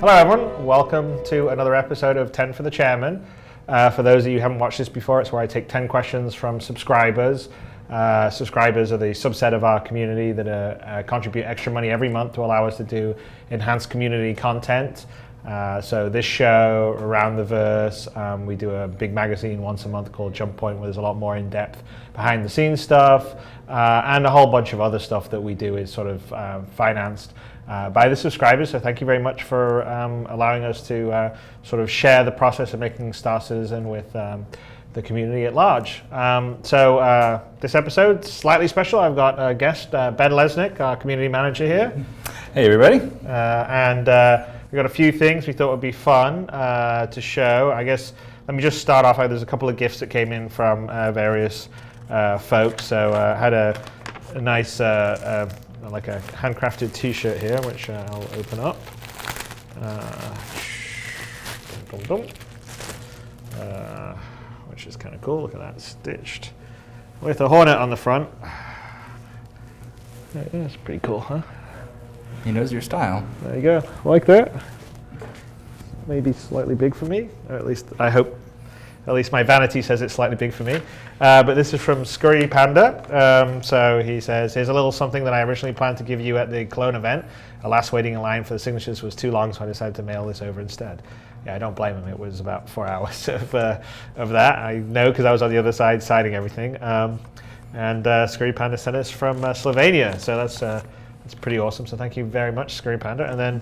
Hello everyone, welcome to another episode of 10 for the Chairman. For those of you who haven't watched this before, it's where I take 10 questions from subscribers. Subscribers are the subset of our community that contribute extra money every month to allow us to do enhanced community content. So this show, Around the Verse, we do a big magazine once a month called Jump Point, where there's a lot more in-depth behind the scenes stuff, and a whole bunch of other stuff that we do is sort of financed by the subscribers. So thank you very much for allowing us to sort of share the process of making Star Citizen with the community at large. This episode, slightly special. I've got a guest, Ben Lesnick, our community manager here. Hey everybody. We've got a few things we thought would be fun to show. I guess let me just start off. There's a couple of gifts that came in from various folks. So I had a nice like a handcrafted t-shirt here, which I'll open up. Which is kind of cool. Look at that, stitched with a hornet on the front. Yeah, it's pretty cool, huh? He knows your style. There you go, like that. Maybe slightly big for me, or at least I hope. At least my vanity says it's slightly big for me. But this is from Scurry Panda. So he says, here's a little something that I originally planned to give you at the Cologne event. The last waiting in line for the signatures was too long, so I decided to mail this over instead. Yeah, I don't blame him. It was about 4 hours of that. I know because I was on the other side signing everything. Scurry Panda sent us from Slovenia. So that's pretty awesome. So thank you very much, Scurry Panda. And then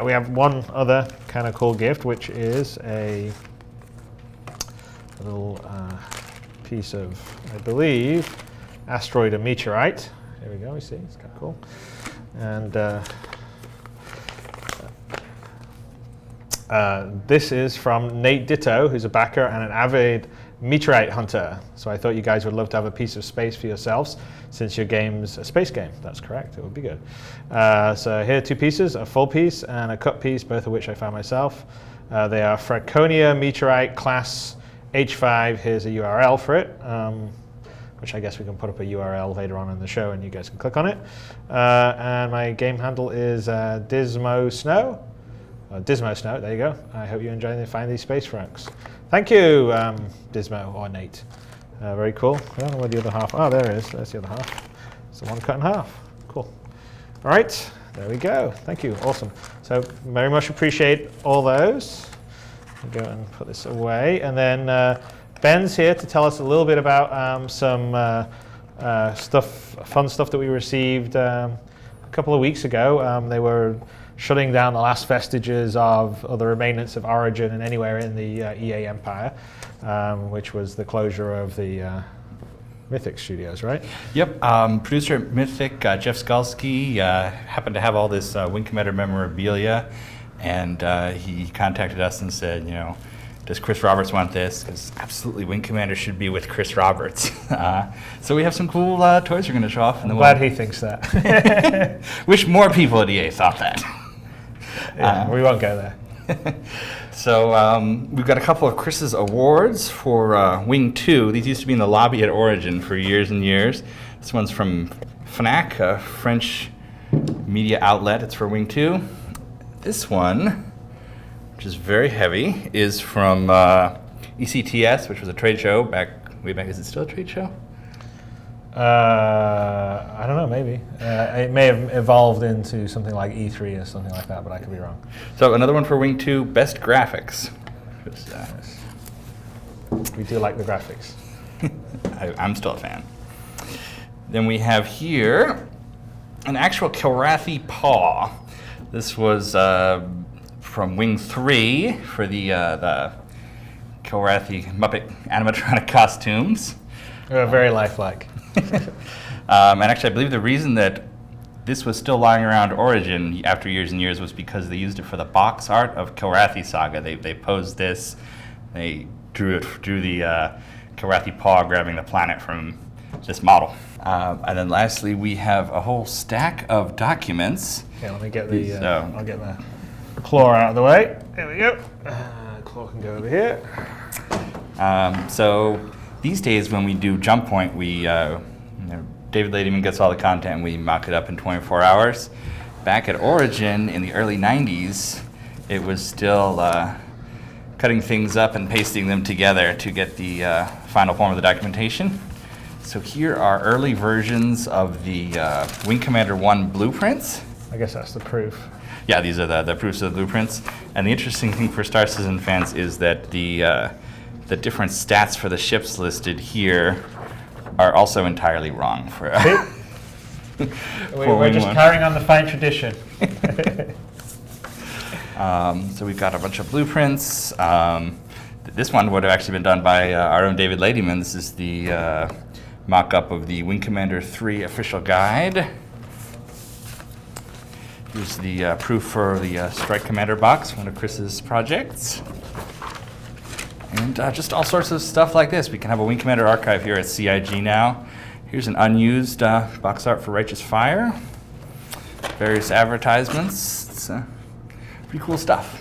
we have one other kind of cool gift, which is a little piece of, I believe, asteroid or meteorite. There we go, you see, it's kind of cool. And this is from Nate Ditto, who's a backer and an avid meteorite hunter. So I thought you guys would love to have a piece of space for yourselves, since your game's a space game. That's correct, it would be good. So here are two pieces, a full piece and a cut piece, both of which I found myself. They are Franconia meteorite class H5. Here's a URL for it, which I guess we can put up a URL later on in the show and you guys can click on it. And my game handle is Dismo Snow, there you go. I hope you enjoy and find these space franks. Thank you, Dismo or Nate. Very cool. I don't know where the other half, there it is, there's the other half. It's the one cut in half, cool. All right, there we go, thank you, awesome. So very much appreciate all those. I'll go and put this away, and then Ben's here to tell us a little bit about some fun stuff that we received a couple of weeks ago. They were shutting down the last vestiges of the remainants of Origin and Anywhere in the EA Empire, which was the closure of the Mythic Studios, right? Yep. Producer at Mythic, Jeff Skalski, happened to have all this Wing Commander memorabilia. And he contacted us and said, does Chris Roberts want this? Because absolutely, Wing Commander should be with Chris Roberts. So we have some cool toys we're going to show off. I'm glad he thinks that. Wish more people at EA thought that. Yeah, we won't go there. So we've got a couple of Chris's awards for Wing 2. These used to be in the lobby at Origin for years and years. This one's from Fnac, a French media outlet. It's for Wing 2. This one, which is very heavy, is from ECTS, which was a trade show way back. Is it still a trade show? I don't know, maybe. It may have evolved into something like E3 or something like that, but I could be wrong. So another one for Wing 2, best graphics. Yes. We do like the graphics. I'm still a fan. Then we have here an actual Kilrathi paw. This was from Wing 3 for the Kilrathi Muppet animatronic costumes. Very lifelike. And actually, I believe the reason that this was still lying around Origin after years and years was because they used it for the box art of Kilrathi Saga. They posed this, they drew the Kilrathi paw grabbing the planet from this model. And then lastly, we have a whole stack of documents. Okay, let me get I'll get the claw out of the way. There we go. Claw can go over here. So these days when we do Jump Point, we David Ladyman gets all the content and we mock it up in 24 hours. Back at Origin in the early 90s, it was still cutting things up and pasting them together to get the final form of the documentation. So here are early versions of the Wing Commander 1 blueprints. I guess that's the proof. Yeah, these are the proofs of the blueprints. And the interesting thing for Star Citizen fans is that the different stats for the ships listed here are also entirely wrong. For we're just carrying on the fine tradition. So we've got a bunch of blueprints. This one would have actually been done by our own David Ladyman. This is the mock-up of the Wing Commander 3 official guide. Here's the proof for the Strike Commander box, one of Chris's projects. And just all sorts of stuff like this. We can have a Wing Commander archive here at CIG now. Here's an unused box art for Righteous Fire. Various advertisements. It's pretty cool stuff.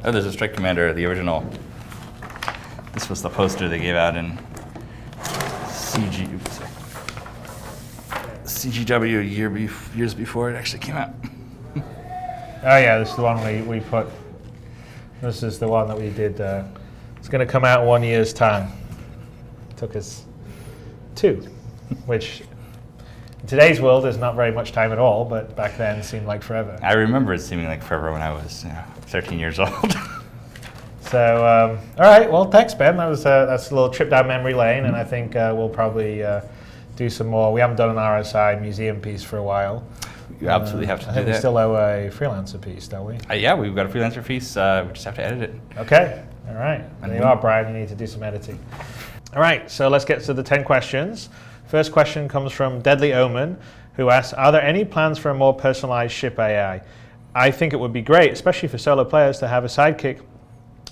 Oh, there's a Strike Commander, the original. This was the poster they gave out in CGW years before it actually came out. Oh yeah, this is the one we put. This is the one that we did. It's going to come out in 1 year's time. It took us 2, which in today's world is not very much time at all, but back then seemed like forever. I remember it seeming like forever when I was 13 years old. So, all right. Well, thanks, Ben. That's a little trip down memory lane, and I think we'll probably do some more. We haven't done an RSI museum piece for a while. You absolutely have to do I think that. we still owe a freelancer piece, don't we? Yeah, we've got a freelancer piece. We just have to edit it. Okay. All right. There you are, Brian. You need to do some editing. All right. So let's get to the 10 questions. First question comes from Deadly Omen, who asks, are there any plans for a more personalized ship AI? I think it would be great, especially for solo players, to have a sidekick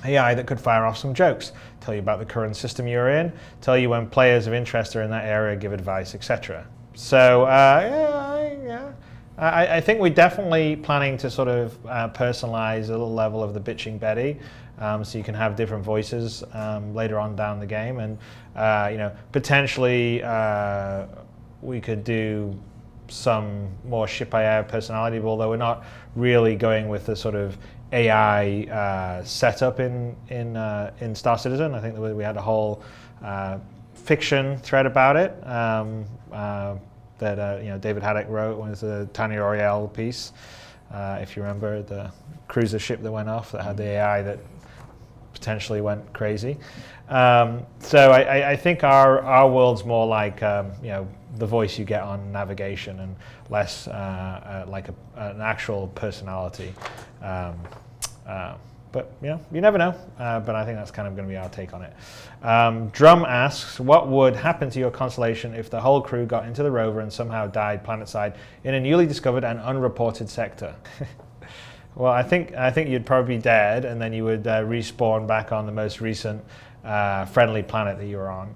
AI that could fire off some jokes, tell you about the current system you're in, tell you when players of interest are in that area, give advice, etc. So I think we're definitely planning to sort of personalize a little level of the bitching Betty, so you can have different voices later on down the game, and potentially we could do some more ship AI personality, although we're not really going with the sort of AI setup in Star Citizen. I think that we had a whole fiction thread about it that David Haddock wrote. Was the Tanya Oriel piece, if you remember, the cruiser ship that went off that had the AI that potentially went crazy. So I think our world's more like the voice you get on navigation, and less like an actual personality. But you never know. But I think that's kind of going to be our take on it. Drum asks, what would happen to your constellation if the whole crew got into the rover and somehow died planetside in a newly discovered and unreported sector? Well, I think you'd probably be dead, and then you would respawn back on the most recent friendly planet that you were on,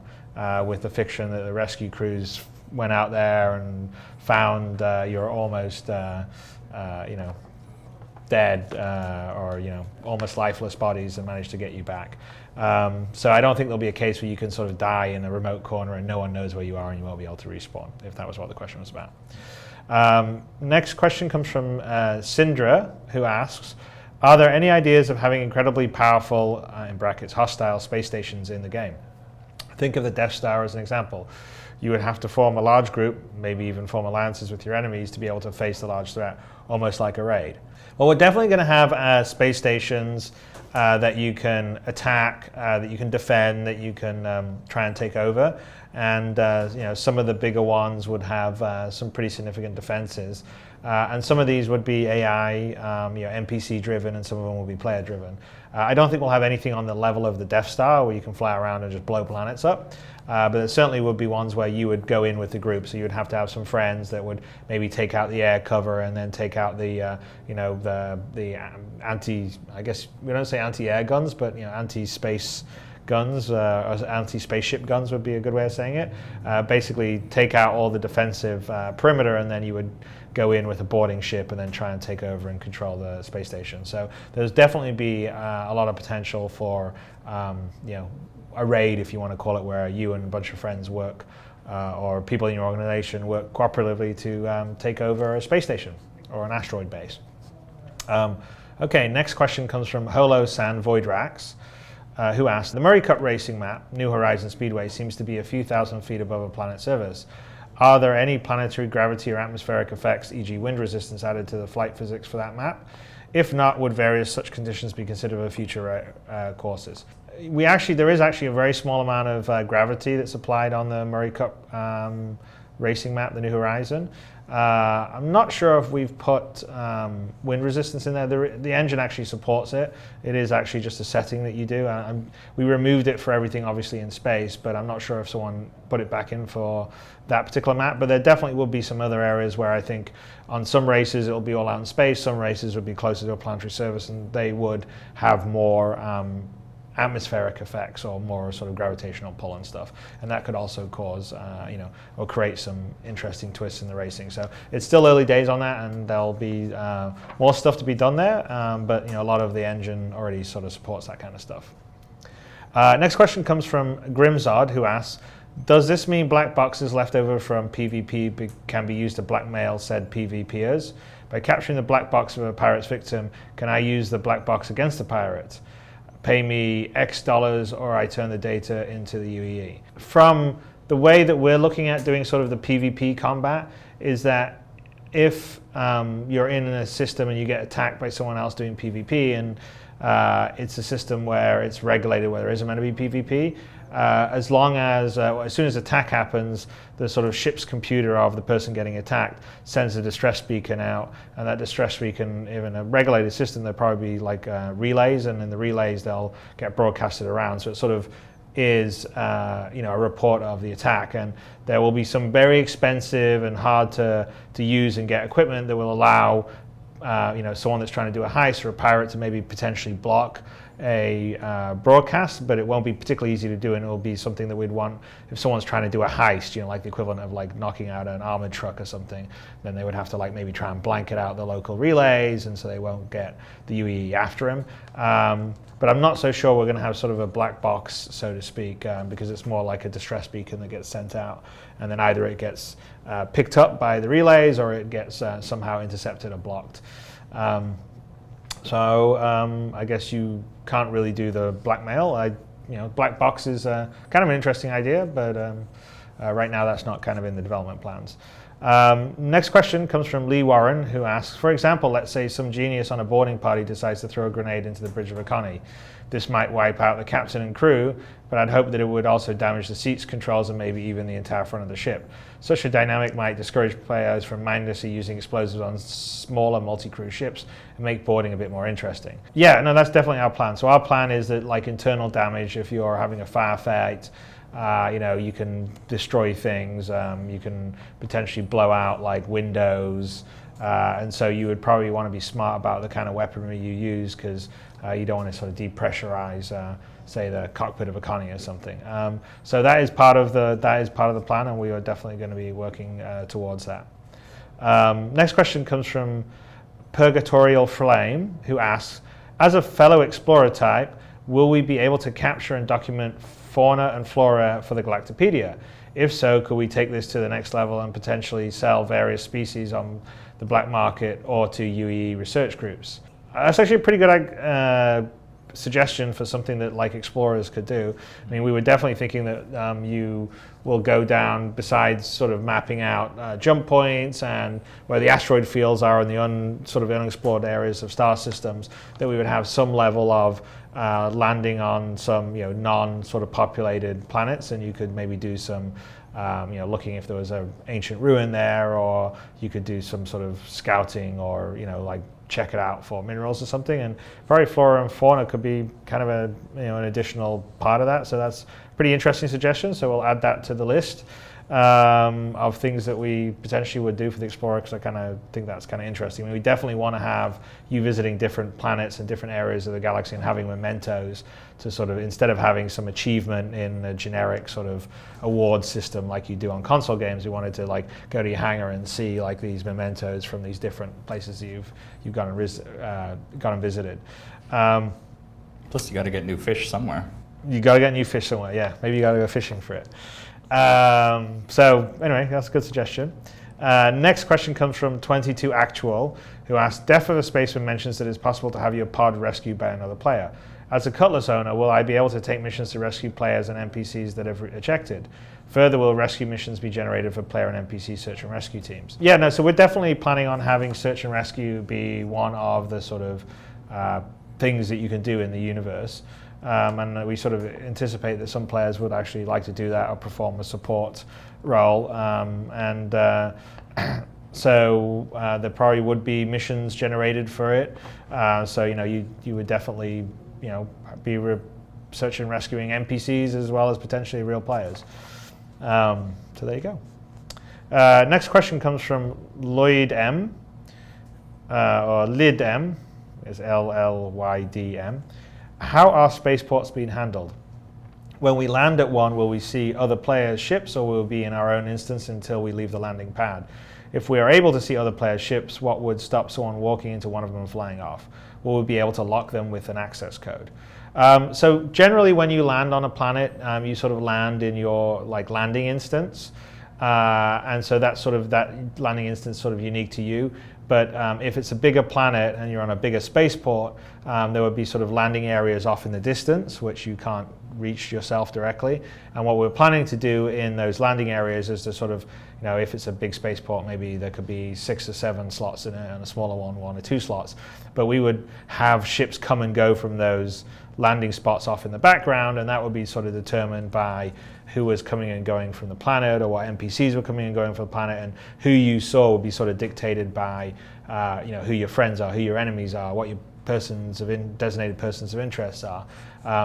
with the fiction that the rescue crews went out there and found your almost dead or almost lifeless bodies and managed to get you back. So I don't think there'll be a case where you can sort of die in a remote corner and no one knows where you are and you won't be able to respawn, if that was what the question was about. Next question comes from Syndra, who asks, are there any ideas of having incredibly powerful, in brackets, hostile space stations in the game? Think of the Death Star as an example. You would have to form a large group, maybe even form alliances with your enemies to be able to face the large threat, almost like a raid. Well, we're definitely going to have space stations that you can attack, that you can defend, that you can try and take over. And some of the bigger ones would have some pretty significant defenses. And some of these would be AI, NPC driven, and some of them will be player driven. I don't think we'll have anything on the level of the Death Star where you can fly around and just blow planets up. But there certainly would be ones where you would go in with the group, so you would have to have some friends that would maybe take out the air cover and then take out the anti, I guess we don't say anti-air guns, but anti-space guns, or anti-spaceship guns would be a good way of saying it. Basically take out all the defensive perimeter, and then you would go in with a boarding ship and then try and take over and control the space station. So there's definitely be a lot of potential for a raid, if you want to call it, where you and a bunch of friends work, or people in your organization work cooperatively to take over a space station or an asteroid base. Okay, next question comes from Holo San Voidrax, who asked, the Murray Cup racing map, New Horizons Speedway, seems to be a few thousand feet above a planet's surface. Are there any planetary gravity or atmospheric effects, e.g. wind resistance, added to the flight physics for that map? If not, would various such conditions be considered for future courses? There is actually a very small amount of gravity that's applied on the Murray Cup racing map, the New Horizon. I'm not sure if we've put wind resistance in there. The engine actually supports it. It is actually just a setting that you do. We removed it for everything, obviously, in space, but I'm not sure if someone put it back in for that particular map. But there definitely will be some other areas where I think on some races it'll be all out in space, some races would be closer to a planetary surface, and they would have more atmospheric effects or more sort of gravitational pull and stuff, and that could also cause or create some interesting twists in the racing. So it's still early days on that, and there'll be more stuff to be done there, but a lot of the engine already sort of supports that kind of stuff. Next question comes from Grimzod, who asks, does this mean black boxes left over from PvP can be used to blackmail said PvPers? By capturing the black box of a pirate's victim, can I use the black box against the pirate? Pay me X dollars or I turn the data into the UEE. From the way that we're looking at doing sort of the PvP combat is that if you're in a system and you get attacked by someone else doing PvP, and it's a system where it's regulated where there isn't meant to be PvP, as soon as attack happens, the sort of ship's computer of the person getting attacked sends a distress beacon out, and that distress beacon, even a regulated system, there'll probably be like relays, and in the relays they'll get broadcasted around. So it sort of is a report of the attack, and there will be some very expensive and hard to use and get equipment that will allow someone that's trying to do a heist or a pirate to maybe potentially block a broadcast, but it won't be particularly easy to do, and it will be something that we'd want if someone's trying to do a heist, like the equivalent of like knocking out an armored truck or something. Then they would have to like maybe try and blanket out the local relays, and so they won't get the UEE after him. But I'm not so sure we're going to have sort of a black box, so to speak, because it's more like a distress beacon that gets sent out, and then either it gets picked up by the relays or it gets somehow intercepted or blocked. So I guess you can't really do the blackmail. Black box is kind of an interesting idea, but right now that's not kind of in the development plans. Next question comes from Lee Warren, who asks, for example, let's say some genius on a boarding party decides to throw a grenade into the bridge of Akani. This might wipe out the captain and crew, but I'd hope that it would also damage the seats, controls, and maybe even the entire front of the ship. Such a dynamic might discourage players from mindlessly using explosives on smaller multi-crew ships and make boarding a bit more interesting. Yeah, no, that's definitely our plan. So our plan is that like internal damage, if you're having a firefight, you can destroy things, you can potentially blow out like windows, and so you would probably want to be smart about the kind of weaponry you use, because you don't want to sort of depressurize, say, the cockpit of a Connie or something. So that is part of the plan, and we are definitely going to be working towards that. Next question comes from Purgatorial Flame, who asks, as a fellow explorer type, will we be able to capture and document fauna and flora for the Galactopedia? If so, could we take this to the next level and potentially sell various species on the black market or to UEE research groups? That's actually a pretty good suggestion for something that like explorers could do. I mean, we were definitely thinking that you will go down, besides sort of mapping out jump points and where the asteroid fields are in the unexplored areas of star systems, that we would have some level of landing on some non sort of populated planets, and you could maybe do some looking if there was an ancient ruin there, or you could do some sort of scouting, or like check it out for minerals or something. And probably flora and fauna could be kind of an additional part of that. So that's a pretty interesting suggestion. So we'll add that to the list of things that we potentially would do for the Explorer, because I kind of think that's kind of interesting. I mean, we definitely want to have you visiting different planets and different areas of the galaxy and having mementos to sort of, instead of having some achievement in a generic sort of award system like you do on console games, we wanted to like go to your hangar and see like these mementos from these different places that you've gone and visited. Plus, you got to get new fish somewhere. You got to get new fish somewhere, yeah. Maybe you got to go fishing for it. So anyway, that's a good suggestion. Next question comes from 22 Actual, who asks, Death of a Spaceman mentions that it's possible to have your pod rescued by another player. As a Cutlass owner, will I be able to take missions to rescue players and NPCs that have ejected? Further, will rescue missions be generated for player and NPC search and rescue teams? Yeah, no, so we're definitely planning on having search and rescue be one of the sort of things that you can do in the universe. And we sort of anticipate that some players would actually like to do that or perform a support role. So there probably would be missions generated for it. So, you would definitely, be searching and rescuing NPCs as well as potentially real players. So there you go. Next question comes from Lloyd M, or Lyd M, it's LLYDM. How are spaceports being handled? When we land at one, will we see other players' ships, or will we be in our own instance until we leave the landing pad? If we are able to see other players' ships, what would stop someone walking into one of them and flying off? Will we be able to lock them with an access code? So generally when you land on a planet, you sort of land in your landing instance. And so that's sort of that landing instance sort of unique to you. But if it's a bigger planet and you're on a bigger spaceport, there would be sort of landing areas off in the distance, which you can't reach yourself directly. And what we're planning to do in those landing areas is to sort of, if it's a big spaceport, maybe there could be 6 or 7 slots in it, and a smaller one, 1 or 2 slots. But we would have ships come and go from those landing spots off in the background, and that would be sort of determined by who was coming and going from the planet, or what NPCs were coming and going from the planet, and who you saw would be sort of dictated by who your friends are, who your enemies are, what your designated persons of interest are.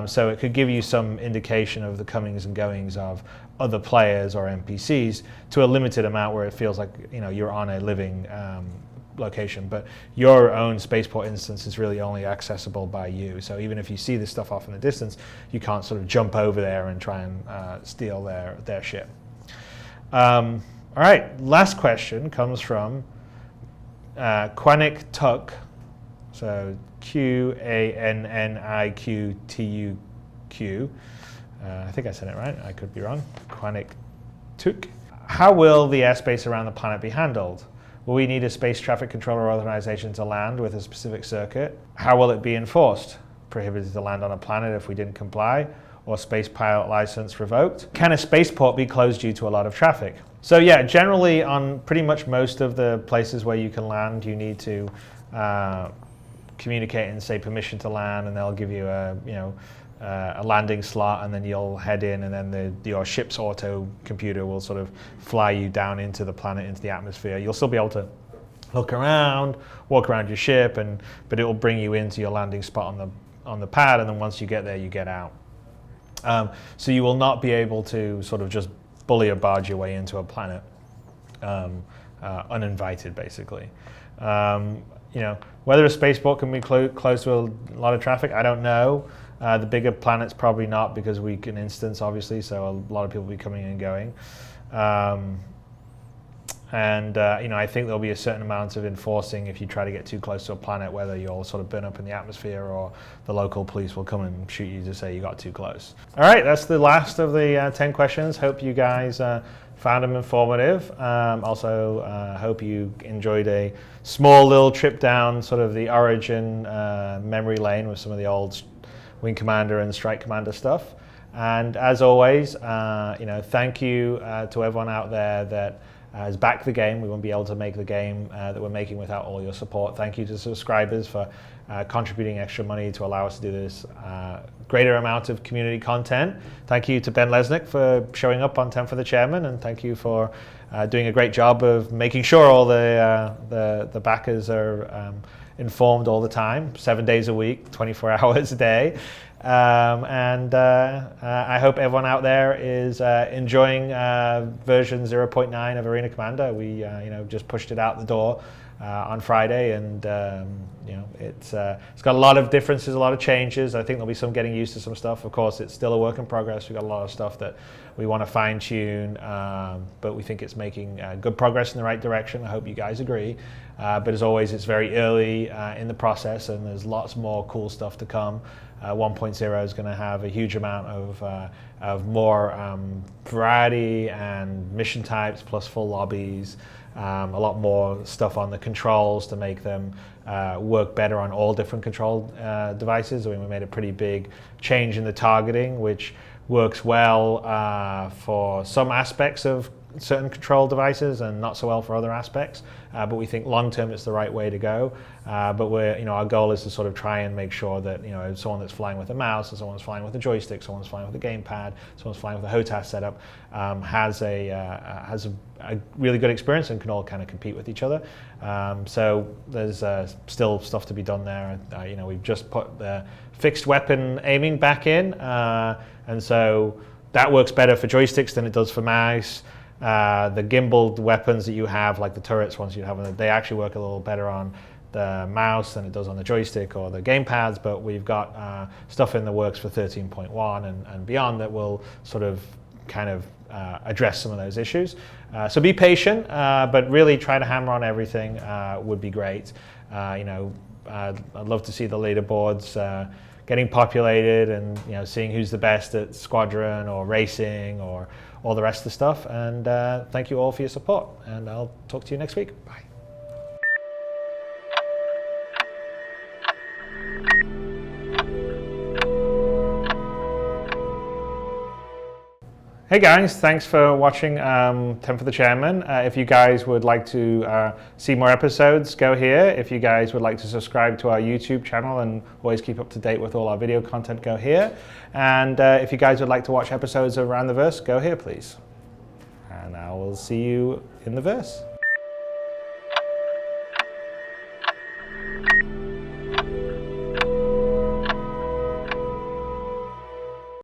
So it could give you some indication of the comings and goings of other players or NPCs to a limited amount where it feels like you're on a living location, but your own spaceport instance is really only accessible by you. So even if you see this stuff off in the distance, you can't sort of jump over there and try and steal their ship. All right, last question comes from Quanick Tuck. So QANNIQTUQ. I think I said it right. I could be wrong. Quanick Tuck. How will the airspace around the planet be handled? Will we need a space traffic controller authorization to land with a specific circuit? How will it be enforced? Prohibited to land on a planet if we didn't comply, or space pilot license revoked? Can a spaceport be closed due to a lot of traffic? So yeah, generally on pretty much most of the places where you can land, you need to communicate and say permission to land, and they'll give you a landing slot, and then you'll head in, and then your ship's auto computer will sort of fly you down into the planet, into the atmosphere. You'll still be able to look around, walk around your ship, but it will bring you into your landing spot on the pad, and then once you get there, you get out. So you will not be able to sort of just bully or barge your way into a planet uninvited, basically. Whether a spaceport can be close to a lot of traffic, I don't know. The bigger planets probably not, because we can instance, obviously, so a lot of people will be coming and going. I think there'll be a certain amount of enforcing if you try to get too close to a planet, whether you'll sort of burn up in the atmosphere or the local police will come and shoot you to say you got too close. All right, that's the last of the 10 questions. Hope you guys found them informative. Also, hope you enjoyed a small little trip down sort of the Origin memory lane with some of the old Wing Commander and Strike Commander stuff. And as always, thank you to everyone out there that has backed the game. We won't be able to make the game that we're making without all your support. Thank you to subscribers for contributing extra money to allow us to do this greater amount of community content. Thank you to Ben Lesnick for showing up on 10 for the Chairman, and thank you for doing a great job of making sure all the backers are informed all the time, 7 days a week, 24 hours a day. I hope everyone out there is enjoying version 0.9 of Arena Commander. We just pushed it out the door on Friday, and it's got a lot of differences, a lot of changes. I think there'll be some getting used to some stuff. Of course, it's still a work in progress. We've got a lot of stuff that we want to fine tune, but we think it's making good progress in the right direction. I hope you guys agree. But as always, it's very early in the process, and there's lots more cool stuff to come. 1.0 is going to have a huge amount of more variety and mission types, plus full lobbies, a lot more stuff on the controls to make them work better on all different control devices. I mean, we made a pretty big change in the targeting, which works well for some aspects of certain control devices and not so well for other aspects, but we think long term it's the right way to go. But our goal is to sort of try and make sure that someone that's flying with a mouse, and someone that's flying with a joystick, someone's flying with a gamepad, someone's flying with a HOTAS setup, has a really good experience and can all kind of compete with each other. So there's still stuff to be done there. We've just put the fixed weapon aiming back in, and so that works better for joysticks than it does for mouse. The gimbaled weapons that you have, like the turrets ones you have, they actually work a little better on the mouse than it does on the joystick or the gamepads, but we've got stuff in the works for 13.1 and beyond that will sort of kind of address some of those issues. So be patient, but really try to hammer on everything would be great. I'd love to see the leaderboards getting populated and seeing who's the best at Squadron or racing or all the rest of the stuff. And thank you all for your support, and I'll talk to you next week. Bye. Hey guys, thanks for watching 10 for the Chairman. If you guys would like to see more episodes, go here. If you guys would like to subscribe to our YouTube channel and always keep up to date with all our video content, go here. And if you guys would like to watch episodes of Around the Verse, go here please. And I will see you in the verse.